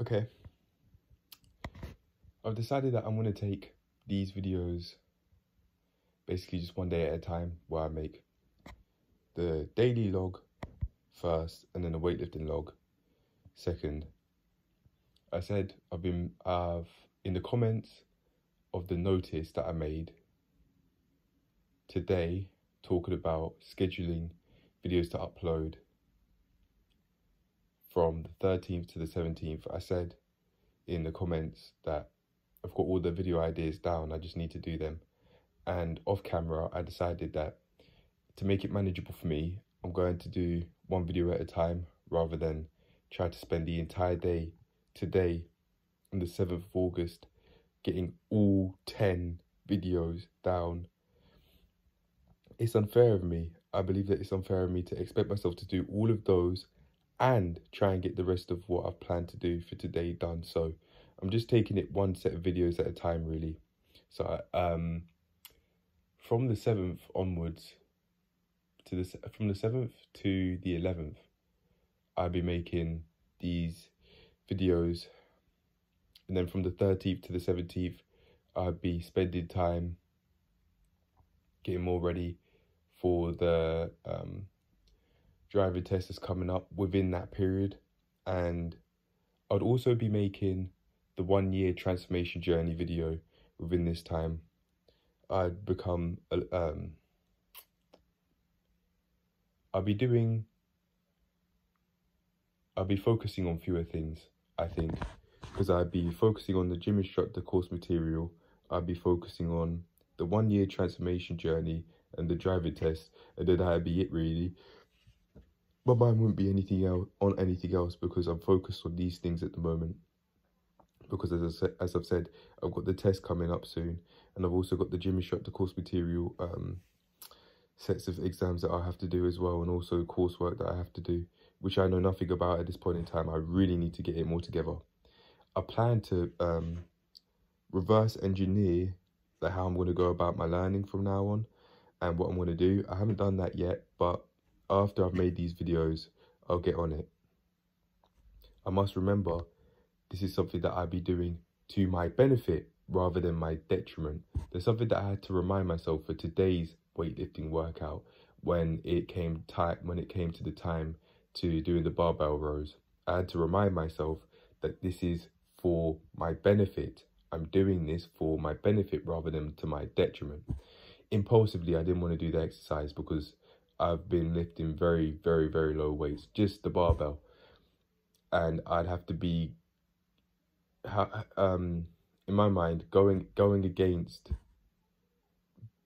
Okay, I've decided that I'm going to take these videos basically just one day at a time, where I make the daily log first and then the weightlifting log second. I said I've in the comments of the notice that I made today talking about scheduling videos to upload from the 13th to the 17th. I said in the comments that I've got all the video ideas down, I just need to do them. And off camera, I decided that to make it manageable for me, I'm going to do one video at a time rather than try to spend the entire day today on the 7th of August getting all 10 videos down. It's unfair of me. I believe that it's unfair of me to expect myself to do all of those and try and get the rest of what I've planned to do for today done. So I'm just taking it one set of videos at a time, really. So from the 7th onwards, from the 7th to the 11th, I'll be making these videos. And then from the 13th to the 17th, I'll be spending time getting more ready for the driving test that's coming up within that period. And I'd also be making the 1 year transformation journey video within this time. I'll be focusing on fewer things, I think, because I'll be focusing on the gym instructor course material. I'll be focusing on the 1 year transformation journey and the driving test, and then that'll be it, really. My mind wouldn't be anything else because I'm focused on these things at the moment. Because as I've said, I've got the test coming up soon, and I've also got the gym instructor course material sets of exams that I have to do as well, and also coursework that I have to do, which I know nothing about at this point in time. I really need to get it more together. I plan to reverse engineer how I'm going to go about my learning from now on and what I'm going to do. I haven't done that yet, but after I've made these videos, I'll get on it. I must remember, this is something that I'll be doing to my benefit rather than my detriment. There's something that I had to remind myself for today's weightlifting workout when it came to the time to doing the barbell rows. I had to remind myself that this is for my benefit. I'm doing this for my benefit rather than to my detriment. Impulsively, I didn't want to do the exercise because I've been lifting very, very, very low weights, just the barbell. And I'd have to be, in my mind, going against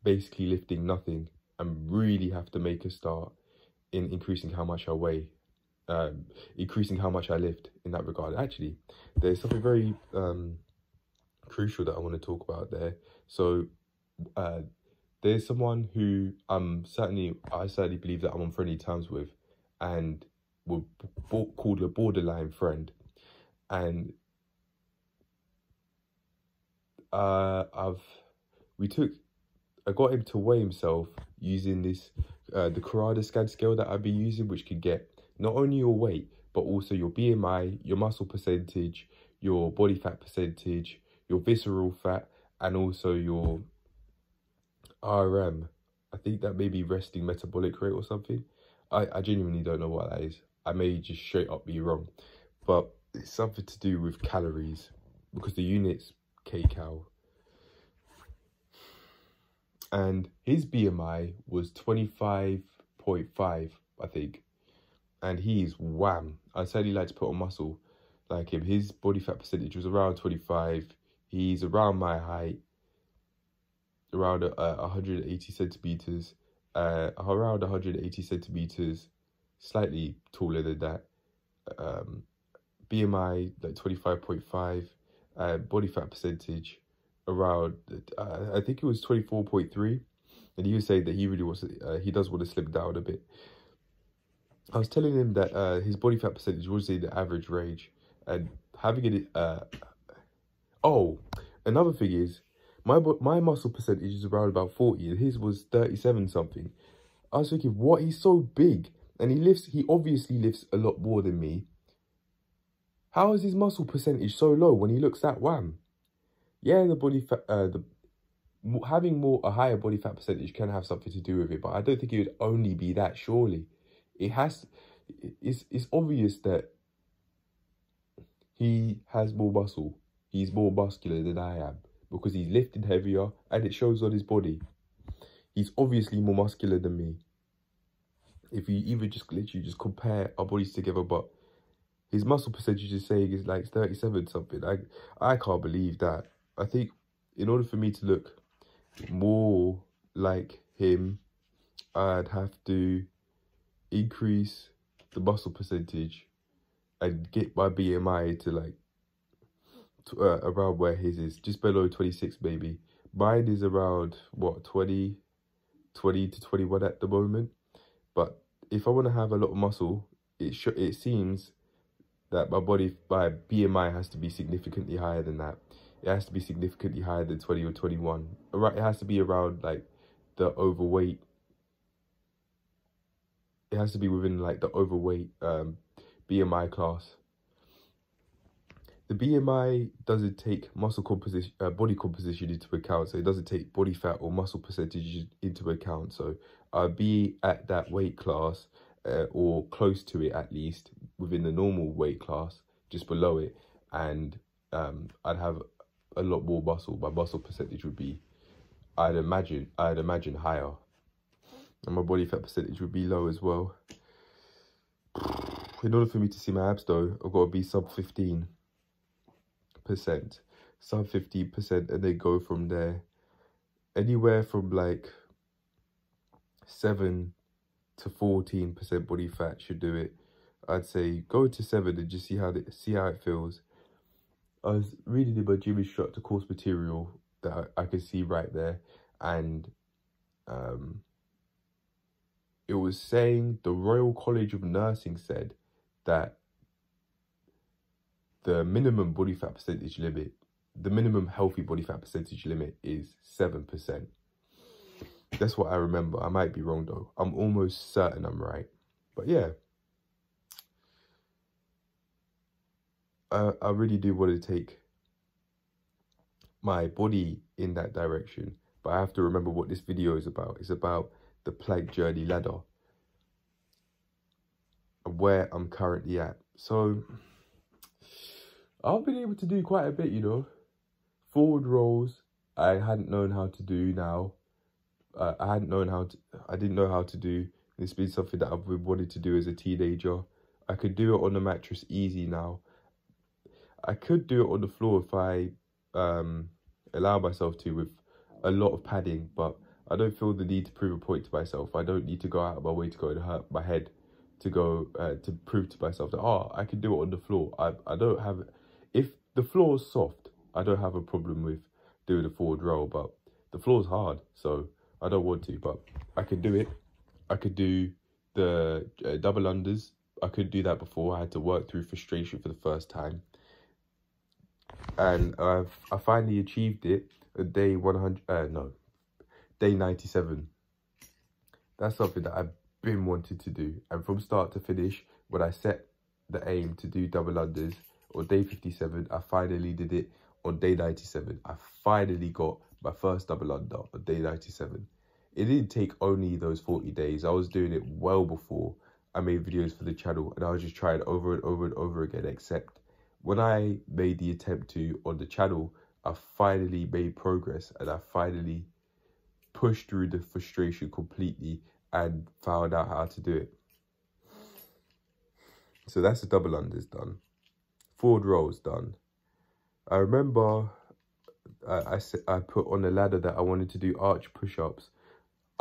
basically lifting nothing, and really have to make a start in increasing how much I weigh, increasing how much I lift in that regard. Actually, there's something very crucial that I want to talk about there. So there's someone who I certainly believe that I'm on friendly terms with, and would called a borderline friend, and I got him to weigh himself using this the Carrada scan scale that I've been using, which can get not only your weight but also your BMI, your muscle percentage, your body fat percentage, your visceral fat, and also your RM. I think that may be resting metabolic rate or something. I genuinely don't know what that is. I may just straight up be wrong, but it's something to do with calories, because the unit's kcal. And his BMI was 25.5, I think. And he's wham. I said he likes to put on muscle like him. His body fat percentage was around 25. He's around my height, around 180 centimeters. Around 180 centimeters, slightly taller than that. BMI like 25.5. Body fat percentage around, I think it was 24.3, and he was saying that he really wants to, he does want to slim down a bit. I was telling him that his body fat percentage was in the average range, and having it, oh, another thing is, my muscle percentage is around about 40, and his was 37 something. I was thinking, what, he's so big, and he obviously lifts a lot more than me, How is his muscle percentage so low when he looks that wham? Yeah, the body fat, having a higher body fat percentage can have something to do with it, but I don't think it would only be that. Surely, it's obvious that he has more muscle. He's more muscular than I am because he's lifting heavier, and it shows on his body. He's obviously more muscular than me. If you even just literally just compare our bodies together, but his muscle percentage is saying is like 37 something. I can't believe that. I think in order for me to look more like him, I'd have to increase the muscle percentage and get my BMI to like around where his is, just below 26 maybe. Mine is around what, 20 to 21 at the moment. But if I want to have a lot of muscle, it seems that my BMI has to be significantly higher than that. It has to be significantly higher than 20 or 21. Right, it has to be around like the overweight. It has to be within like the overweight BMI class. The BMI doesn't take muscle composition, body composition into account, so it doesn't take body fat or muscle percentage into account. So I'll be at that weight class, or close to it at least, within the normal weight class, just below it, and I'd have a lot more muscle. My muscle percentage would be, I'd imagine higher, and my body fat percentage would be low as well. In order for me to see my abs though, I've got to be sub 15%, sub 15%, and then go from there. Anywhere from like 7 to 14% body fat should do it. I'd say go to 7 and just see how it feels. I was reading in my gym instructor course material that I could see right there, and it was saying the Royal College of Nursing said that the minimum body fat percentage limit, the minimum healthy body fat percentage limit is 7%. That's what I remember. I might be wrong though. I'm almost certain I'm right. But yeah, I really do want to take my body in that direction. But I have to remember what this video is about. It's about the plank journey ladder and where I'm currently at. So I've been able to do quite a bit, you know. Forward rolls, I hadn't known how to do now. I didn't know how to do. It's been something that I've been wanting to do as a teenager. I could do it on the mattress easy now. I could do it on the floor if I allow myself to, with a lot of padding, but I don't feel the need to prove a point to myself. I don't need to go out of my way to go and hurt my head to go to prove to myself that, oh, I can do it on the floor. I don't have, if the floor is soft, I don't have a problem with doing a forward roll, but the floor is hard, so I don't want to, but I can do it. I could do the double unders. I couldn't do that before. I had to work through frustration for the first time. And I finally achieved it at day 97. That's something that I've been wanting to do. And from start to finish, when I set the aim to do double unders on day 57, I finally did it on day 97. I finally got my first double under on day 97. It didn't take only those 40 days. I was doing it well before I made videos for the channel, and I was just trying over and over and over again, except when I made the attempt to on the channel, I finally made progress, and I finally pushed through the frustration completely and found out how to do it. So that's the double unders done. Forward rolls done. I remember I put on the ladder that I wanted to do arch push-ups.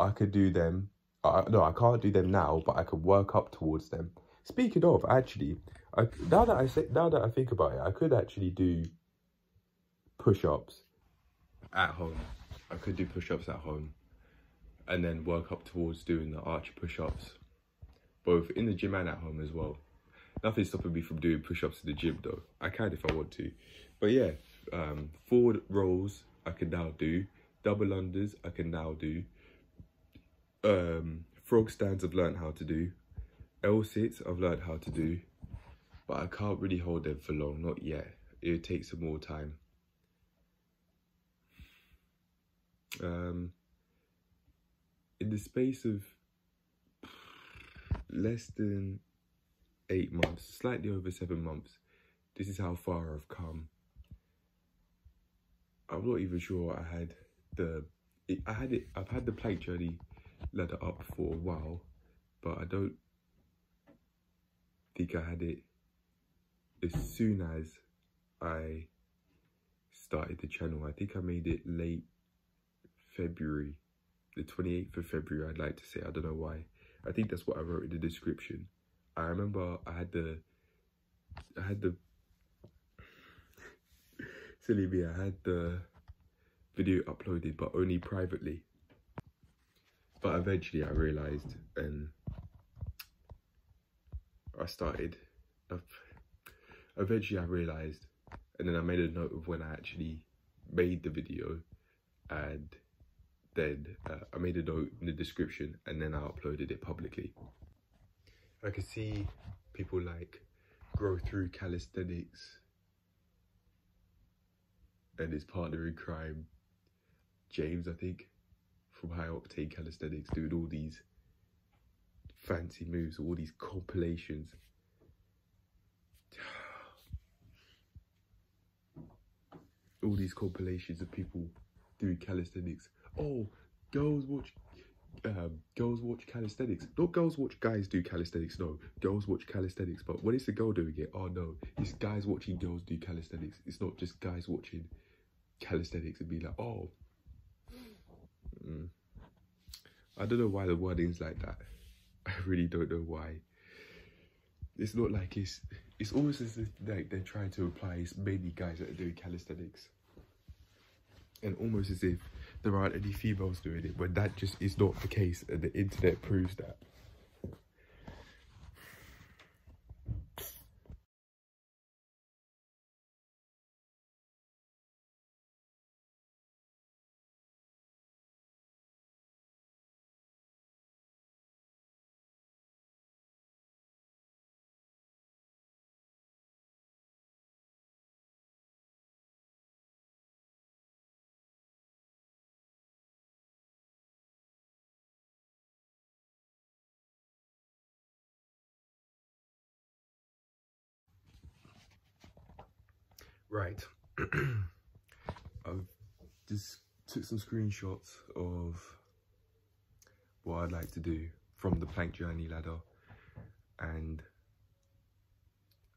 I could do them. No, I can't do them now, but I could work up towards them. Speaking of, actually, now that I think about it, I could actually do push-ups at home. I could do push-ups at home and then work up towards doing the arch push-ups, both in the gym and at home as well. Nothing's stopping me from doing push-ups in the gym though. I can if I want to. But yeah, forward rolls I can now do. Double unders I can now do. Frog stands I've learned how to do. L-sits I've learned how to do. but I can't really hold them for long, not yet. It would take some more time. In the space of less than 8 months, slightly over 7 months, this is how far I've come. I'm not even sure I've had the plank journey ladder up for a while, but I don't think I had it as soon as I started the channel. I think I made it late February, the 28th of February, I'd like to say. I don't know why. I think that's what I wrote in the description. I remember I had the silly me, I had the video uploaded, but only privately. But eventually I realised, and and then I made a note of when I actually made the video, and then I made a note in the description, and then I uploaded it publicly. I could see people like Grow Through Calisthenics and his partner in crime, James, I think, from High Octane Calisthenics, doing all these fancy moves, all these compilations. All these compilations of people doing calisthenics. Oh, girls watch calisthenics. Not girls watch guys do calisthenics, no. Girls watch calisthenics, but when it's a girl doing it, oh no, it's guys watching girls do calisthenics. It's not just guys watching calisthenics and be like, oh. I don't know why the wording's like that. I really don't know why. It's not like it's almost as if like they're trying to imply it's mainly guys that are doing calisthenics. And almost as if there aren't any females doing it, when that just is not the case, and the internet proves that. Right. I've just took some screenshots of what I'd like to do from the plank journey ladder, and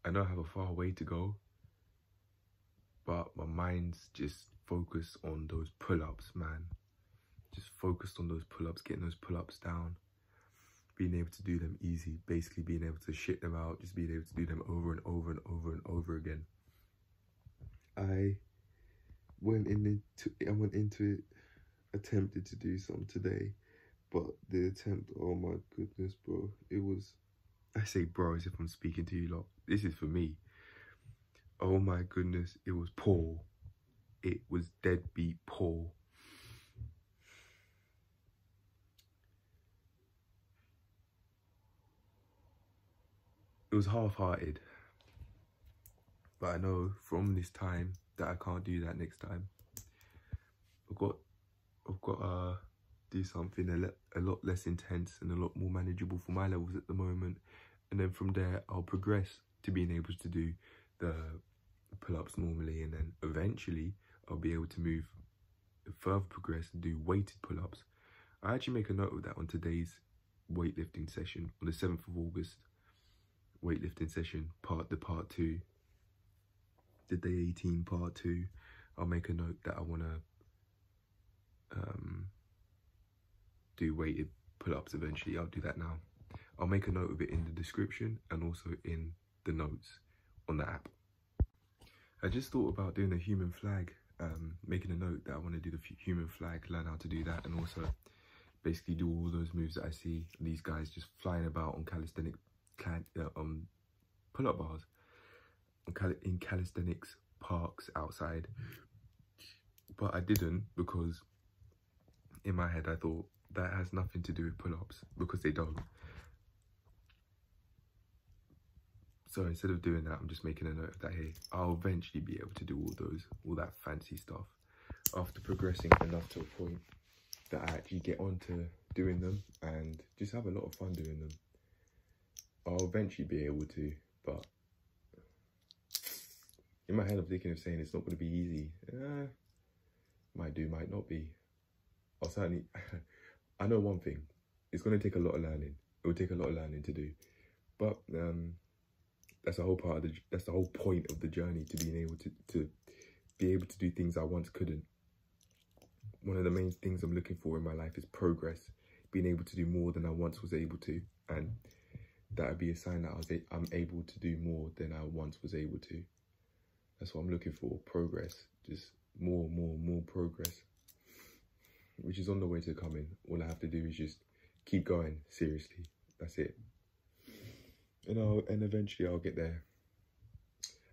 I know I have a far way to go, but my mind's just focused on those pull-ups, man. Just focused on those pull-ups, getting those pull-ups down, being able to do them easy, basically being able to shit them out, just being able to do them over and over and over and over again. I went into it, attempted to do some today, but the attempt, oh my goodness, bro, it was, I say bro as if I'm speaking to you lot, this is for me. Oh my goodness, it was poor. It was deadbeat poor. It was half-hearted, but I know from this time that I can't do that next time. I've got to do something a lot less intense and a lot more manageable for my levels at the moment, and then from there I'll progress to being able to do the pull-ups normally, and then eventually I'll be able to further progress and do weighted pull-ups. I actually make a note of that on today's weightlifting session on the 7th of August. Weightlifting session, part 2, the day 18 part 2. I'll make a note that I want to do weighted pull-ups eventually. I'll do that now. I'll make a note of it in the description and also in the notes on the app. I just thought about doing a human flag, making a note that I want to do the human flag, learn how to do that, and also basically do all those moves that I see these guys just flying about on calisthenic pull-up bars in calisthenics parks outside. But I didn't, because in my head I thought that has nothing to do with pull-ups, because they don't. So instead of doing that, I'm just making a note of that here. I'll eventually be able to do all that fancy stuff after progressing enough to a point that I actually get onto doing them and just have a lot of fun doing them. I'll eventually be able to, but in my head I'm thinking of saying it's not going to be easy. Might do, might not be. I'll certainly, I know one thing, it's going to take a lot of learning. It will take a lot of learning to do, but that's the whole that's the whole point of the journey, to being able to be able to do things I once couldn't. One of the main things I'm looking for in my life is progress, being able to do more than I once was able to, and that would be a sign that I'm able to do more than I once was able to. That's what I'm looking for, progress, just more progress, which is on the way to coming. All I have to do is just keep going, seriously, that's it. And eventually I'll get there.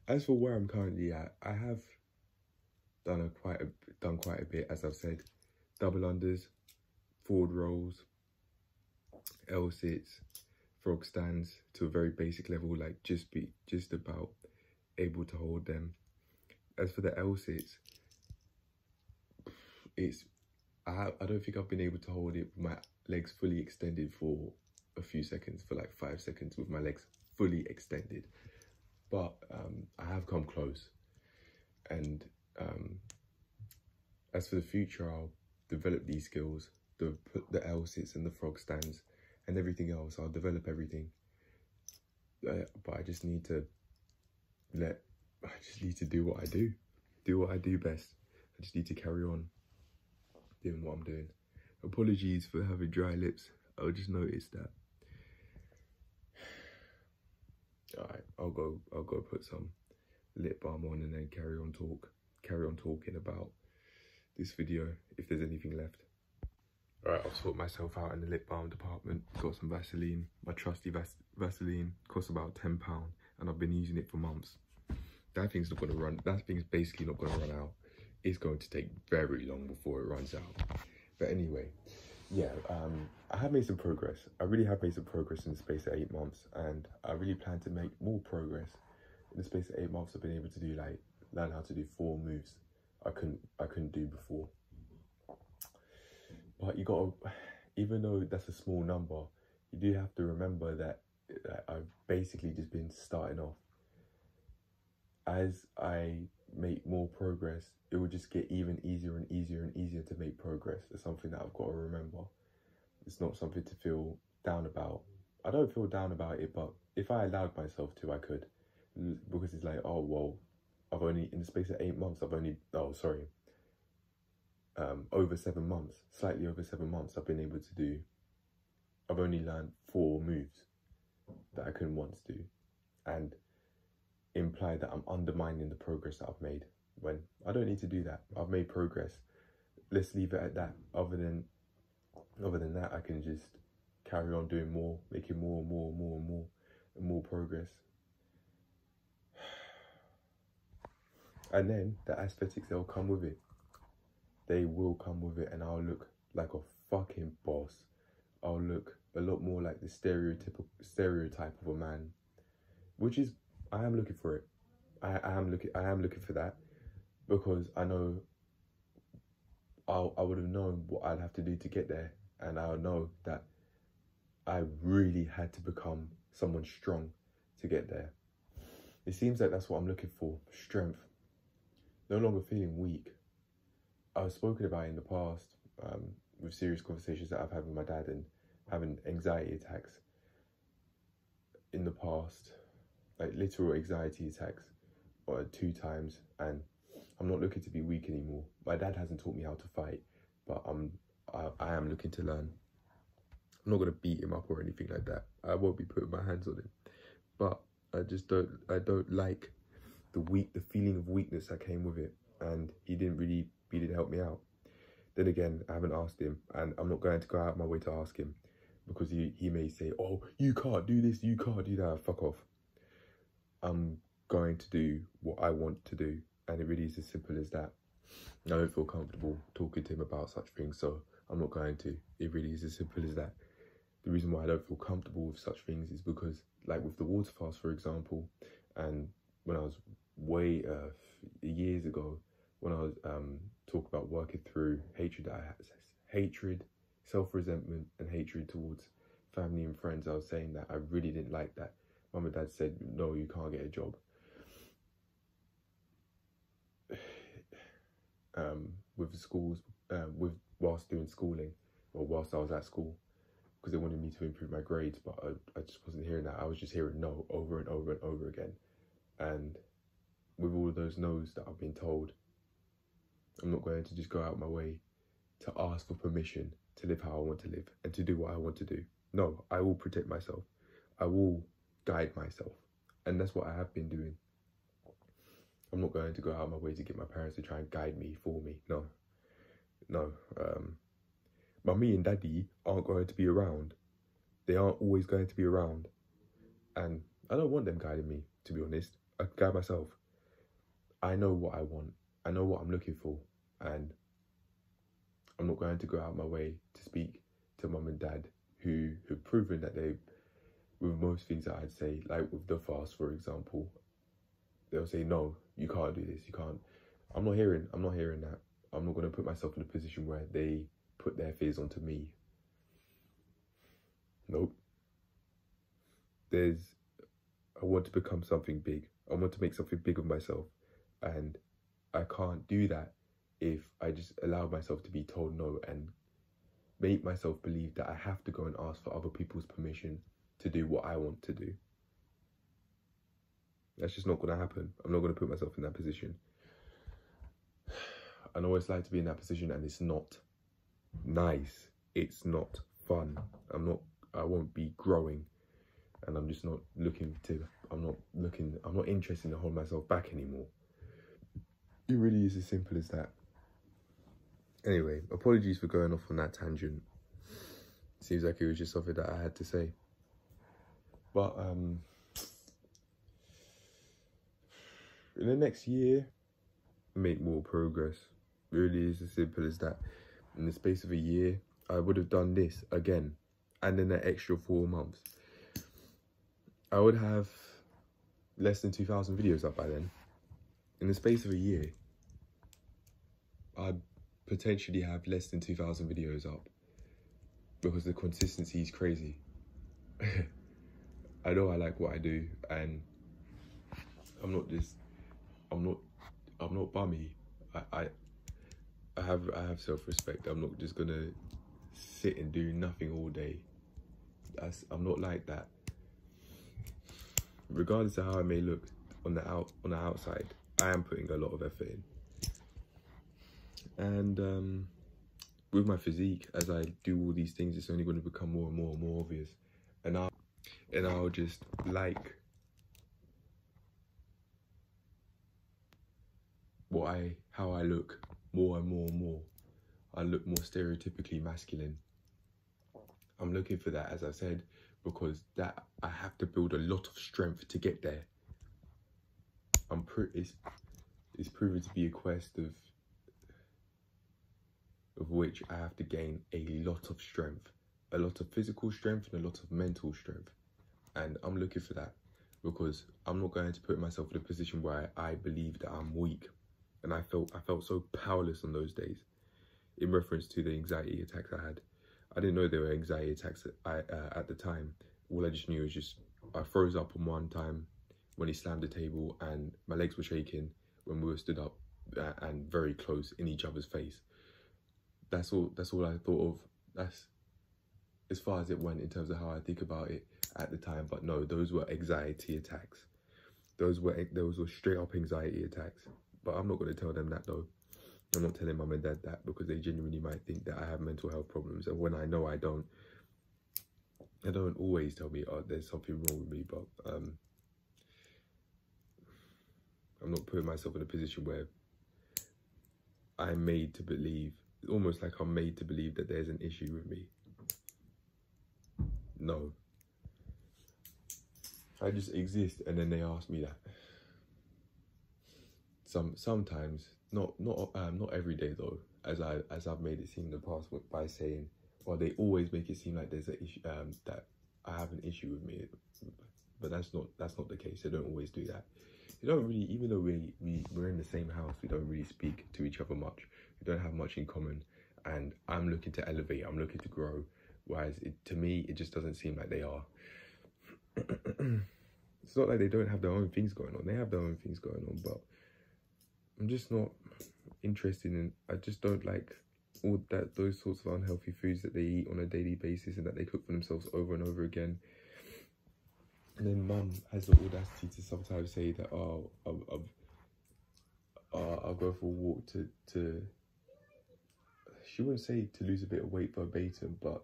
As for where I'm currently at, I have done quite a bit, as I've said. Double unders, forward rolls, L-sits, frog stands to a very basic level, like just about able to hold them. As for the L-sits, I don't think I've been able to hold it with my legs fully extended for a few seconds, for like 5 seconds with my legs fully extended, but I have come close. And as for the future, I'll develop these skills, the L-sits and the frog stands and everything else. I'll develop everything, but I just need to do what I do best. I just need to carry on doing what I'm doing. Apologies for having dry lips. I just noticed that. Alright, I'll go put some lip balm on and then carry on talking about this video, if there's anything left. Alright, I've sorted myself out in the lip balm department. Got some Vaseline, my trusty Vaseline, costs about £10, and I've been using it for months. That thing's basically not gonna run out. It's going to take very long before it runs out. But anyway, yeah, I have made some progress. I really have made some progress in the space of 8 months, and I really plan to make more progress. In the space of 8 months, I've been able to do learn how to do 4 moves I couldn't do before. But you gotta, even though that's a small number, you do have to remember that I've basically just been starting off. As I make more progress, it will just get even easier and easier and easier to make progress. It's something that I've got to remember. It's not something to feel down about. I don't feel down about it, but if I allowed myself to, I could. Because it's like, oh, well, I've only, in the space of 8 months, over 7 months, slightly over 7 months, I've only learned 4 moves that I couldn't once do, and imply that I'm undermining the progress that I've made, when I don't need to do that. I've made progress. Let's leave it at that. Other than that, I can just carry on doing more, making more progress. And then the aesthetics, they'll come with it. They will come with it, and I'll look like a fucking boss. I'll look a lot more like the stereotype of a man, which is, I am looking for it. I am looking for that, because I know I would have known what I'd have to do to get there, and I know that I really had to become someone strong to get there. It seems like that's what I'm looking for, strength. No longer feeling weak. I've spoken about it in the past, with serious conversations that I've had with my dad, and having anxiety attacks in the past, like literal anxiety attacks, 2 times, and I'm not looking to be weak anymore. My dad hasn't taught me how to fight, but I am looking to learn. I'm not gonna beat him up or anything like that. I won't be putting my hands on him, but I don't like the feeling of weakness that came with it, and he didn't help me out. Then again, I haven't asked him, and I'm not going to go out my way to ask him, because he may say, oh, you can't do this, you can't do that, fuck off. I'm going to do what I want to do, and it really is as simple as that. I don't feel comfortable talking to him about such things, so I'm not going to. It really is as simple as that. the reason why I don't feel comfortable with such things is because, like with the water fast, for example, and when I was way years ago, when I was talking about working through hatred, self-resentment, and hatred towards family and friends, I was saying that I really didn't like that. Mum and Dad said, no, you can't get a job. With schools, whilst doing schooling, or whilst I was at school, because they wanted me to improve my grades, but I just wasn't hearing that. I was just hearing no over and over and over again. And with all of those no's that I've been told, I'm not going to just go out my way to ask for permission to live how I want to live and to do what I want to do. No, I will protect myself. I will guide myself. And that's what I have been doing. I'm not going to go out my way to get my parents to try and guide me for me. No. Mummy and Daddy aren't going to be around. They aren't always going to be around. And I don't want them guiding me, to be honest. I can guide myself. I know what I want. I know what I'm looking for. And I'm not going to go out my way to speak to Mum and Dad who have proven that they, with most things that I'd say, like with the fast, for example, they'll say, no, you can't do this, you can't. I'm not hearing that. I'm not going to put myself in a position where they put their fears onto me. Nope. I want to become something big. I want to make something big of myself. And I can't do that if I just allow myself to be told no and make myself believe that I have to go and ask for other people's permission to do what I want to do. That's just not going to happen. I'm not going to put myself in that position. I know what it's like to be in that position, and it's not nice. It's not fun. I won't be growing, and I'm just not I'm not interested in holding myself back anymore. It really is as simple as that. Anyway, apologies for going off on that tangent. Seems like it was just something that I had to say. But in the next year, make more progress. It really is as simple as that. In the space of a year, I would have done this again, and in an extra 4 months. I would have less than 2,000 videos up by then. In the space of a year, I'd potentially have less than 2,000 videos up because the consistency is crazy. I know I like what I do, and I'm not bummy. I have self-respect. I'm not just gonna sit and do nothing all day. I'm not like that. Regardless of how I may look on the outside, I am putting a lot of effort in. And with my physique, as I do all these things, it's only going to become more and more and more obvious. And I'll just like how I look more and more and more. I look more stereotypically masculine. I'm looking for that, as I said, because that I have to build a lot of strength to get there. It's proven to be a quest of which I have to gain a lot of strength, a lot of physical strength and a lot of mental strength. And I'm looking for that because I'm not going to put myself in a position where I believe that I'm weak. And I felt so powerless on those days. In reference to the anxiety attacks I had, I didn't know there were anxiety attacks at the time. All I just knew was I froze up on one time when he slammed the table, and my legs were shaking when we were stood up and very close in each other's face. That's all I thought of. That's as far as it went in terms of how I think about it at the time. But no, those were anxiety attacks. Those were straight up anxiety attacks. But I'm not going to tell them that though. I'm not telling Mum and Dad that because they genuinely might think that I have mental health problems. And when I know I don't always tell me, oh, there's something wrong with me. But I'm not putting myself in a position where I'm made to believe, almost like I'm made to believe that there's an issue with me. No. I just exist, and then they ask me that. Sometimes, not every day though, as I've made it seem in the past by saying, or they always make it seem like there's an issue, that I have an issue with me, but that's not the case. They don't always do that. They don't really, even though we're in the same house, we don't really speak to each other much. We don't have much in common, and I'm looking to elevate, I'm looking to grow, whereas to me, it just doesn't seem like they are. It's not like they don't have their own things going on. They have their own things going on, but I'm just not interested in, I just don't like all those sorts of unhealthy foods that they eat on a daily basis and that they cook for themselves over and over again. And then mum has the audacity to sometimes say that, oh, I'll go for a walk to she wouldn't say to lose a bit of weight verbatim, but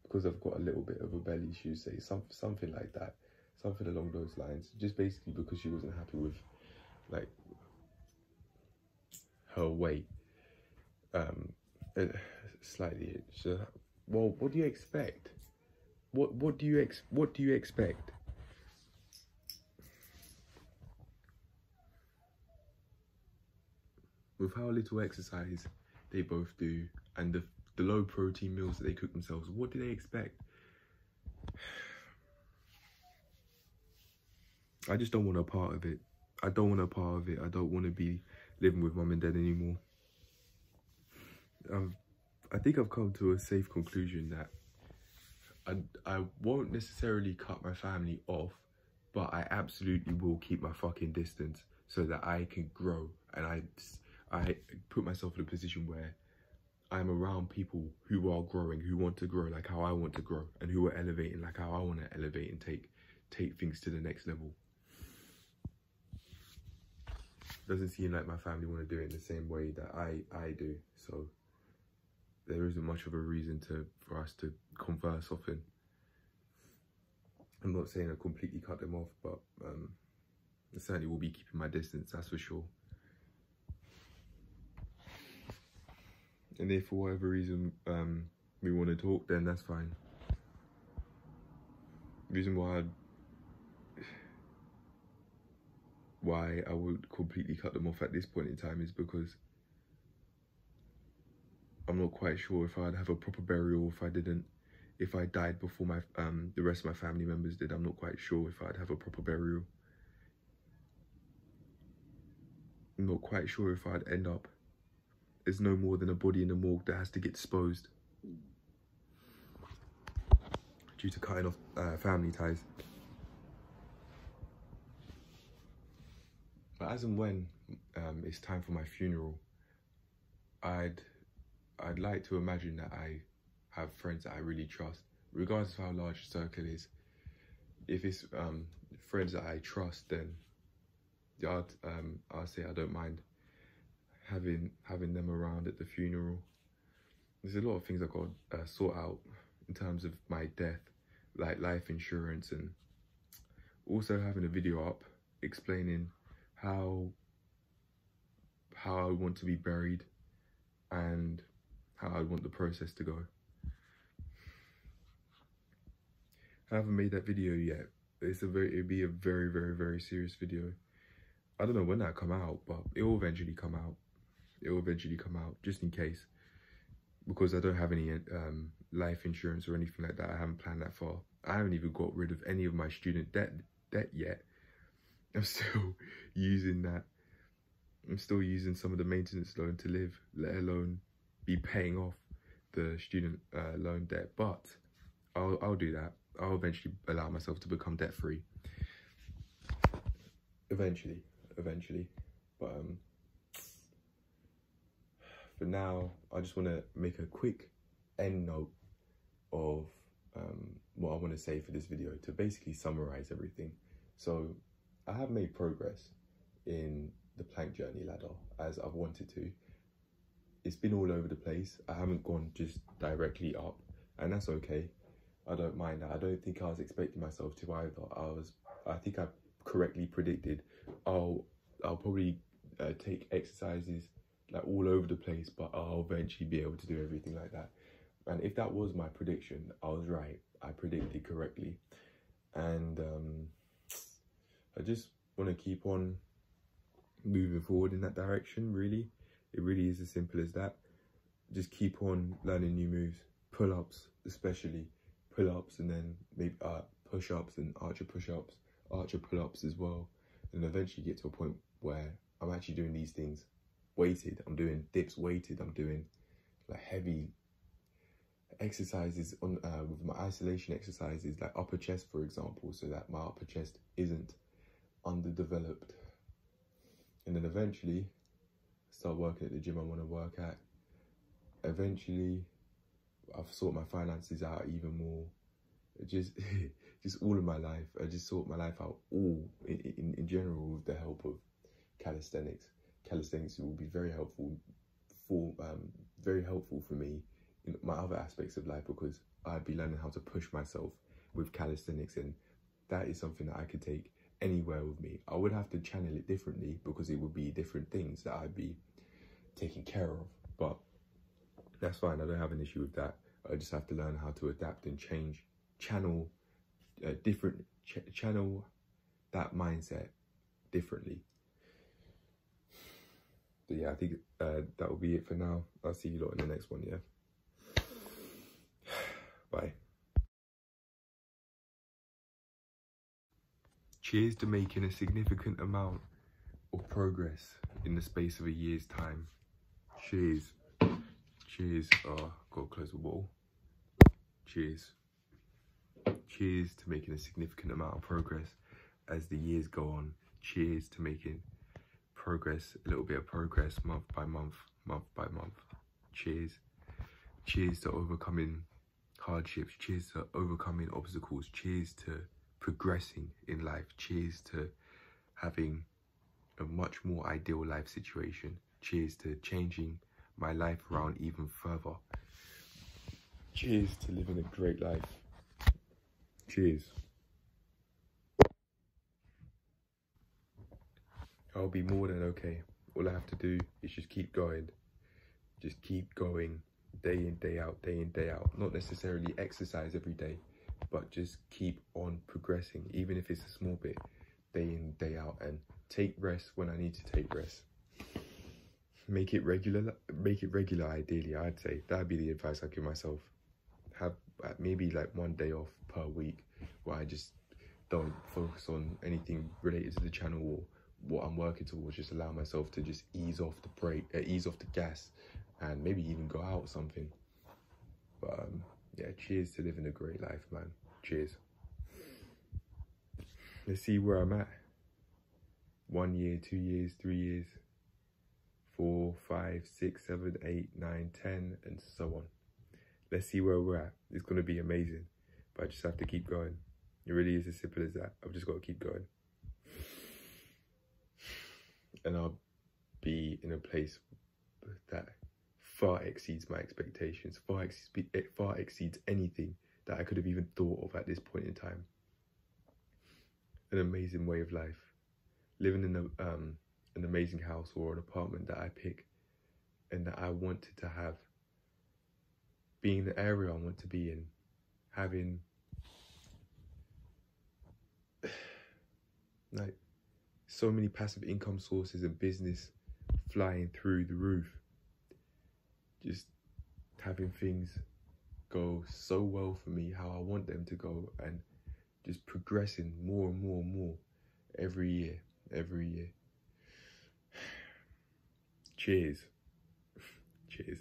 because I've got a little bit of a belly, she would say something like that, something along those lines, just basically because she wasn't happy with like her weight. Slightly. So, well, what do you expect? What do you expect? With how little exercise they both do and the low protein meals that they cook themselves, what do they expect? I just don't want a part of it. I don't want a part of it. I don't want to be living with mum and dad anymore. I think I've come to a safe conclusion that I won't necessarily cut my family off, but I absolutely will keep my fucking distance so that I can grow, and I put myself in a position where I'm around people who are growing, who want to grow like how I want to grow, and who are elevating like how I want to elevate and take things to the next level. Doesn't seem like my family want to do it in the same way that I do, so there isn't much of a reason for us to converse often. I'm not saying I completely cut them off, but I certainly will be keeping my distance, that's for sure. And if for whatever reason we want to talk, then that's fine. The reason why I would completely cut them off at this point in time is because I'm not quite sure if I'd have a proper burial if I didn't. If I died before my the rest of my family members did, I'm not quite sure if I'd have a proper burial. I'm not quite sure if I'd end up as no more than a body in the morgue that has to get disposed due to cutting off family ties. But as and when it's time for my funeral, I'd like to imagine that I have friends that I really trust, regardless of how large the circle is. If it's friends that I trust, then I'll say I don't mind having them around at the funeral. There's a lot of things I've got to sort out in terms of my death, like life insurance, and also having a video up explaining how I want to be buried and how I want the process to go. I haven't made that video yet. It'd be a very, very, very serious video. I don't know when that'll come out, but it will eventually come out. It will eventually come out, just in case. Because I don't have any life insurance or anything like that. I haven't planned that far. I haven't even got rid of any of my student debt yet. I'm still using that. I'm still using some of the maintenance loan to live, let alone be paying off the student loan debt. But I'll do that. I'll eventually allow myself to become debt free. Eventually. But for now, I just want to make a quick end note of what I want to say for this video to basically summarize everything. So I have made progress in the plank journey ladder as I've wanted to. It's been all over the place. I haven't gone just directly up, and that's okay. I don't mind that. I don't think I was expecting myself to either. I think I correctly predicted I'll probably take exercises like all over the place, but I'll eventually be able to do everything like that. And if that was my prediction, I was right. I predicted correctly. And I just want to keep on moving forward in that direction, really. It really is as simple as that. Just keep on learning new moves. pull-ups, especially pull-ups, and then maybe push-ups and archer push-ups, archer pull-ups as well, and eventually get to a point where I'm actually doing these things weighted. I'm doing dips weighted. I'm doing like heavy exercises on with my isolation exercises, like upper chest, for example, so that my upper chest isn't underdeveloped. And then eventually start working at the gym I want to work at. Eventually I've sorted my finances out even more. Just all of my life, I just sort my life out all in general with the help of calisthenics. Calisthenics will be very helpful for me in my other aspects of life, because I'd be learning how to push myself with calisthenics, and that is something that I could take anywhere with me. I would have to channel it differently because it would be different things that I'd be taking care of, but that's fine. I don't have an issue with that. I just have to learn how to adapt and channel that mindset differently. But yeah, I think that will be it for now. I'll see you lot in the next one, yeah? Bye. Cheers to making a significant amount of progress in the space of a year's time. Cheers. Cheers. Oh, gotta close the wall. Cheers. Cheers to making a significant amount of progress as the years go on. Cheers to making progress, a little bit of progress, month by month, month by month. Cheers. Cheers to overcoming hardships. Cheers to overcoming obstacles. Cheers to progressing in life. Cheers to having a much more ideal life situation. Cheers to changing my life around even further. Cheers to living a great life. Cheers. I'll be more than okay. All I have to do is just keep going. Just keep going day in, day out, day in, day out. Not necessarily exercise every day, but just keep on progressing, even if it's a small bit, day in, day out, and take rest when I need to take rest. Make it regular ideally, I'd say. That'd be the advice I'd give myself. Have maybe like one day off per week where I just don't focus on anything related to the channel or what I'm working towards. Just allow myself to just ease off the gas, and maybe even go out or something. But yeah, cheers to living a great life, man. Cheers. Let's see where I'm at. 1 year, 2 years, 3 years, 4, 5, 6, 7, 8, 9, 10, and so on. Let's see where we're at. It's going to be amazing, but I just have to keep going. It really is as simple as that. I've just got to keep going. And I'll be in a place that far exceeds my expectations, far exceeds anything that I could have even thought of at this point in time. An amazing way of life. Living in an amazing house or an apartment that I pick and that I wanted to have. Being in the area I want to be in. Having like so many passive income sources and business flying through the roof. Just having things go so well for me how I want them to go, and just progressing more and more and more every year. Cheers. Cheers.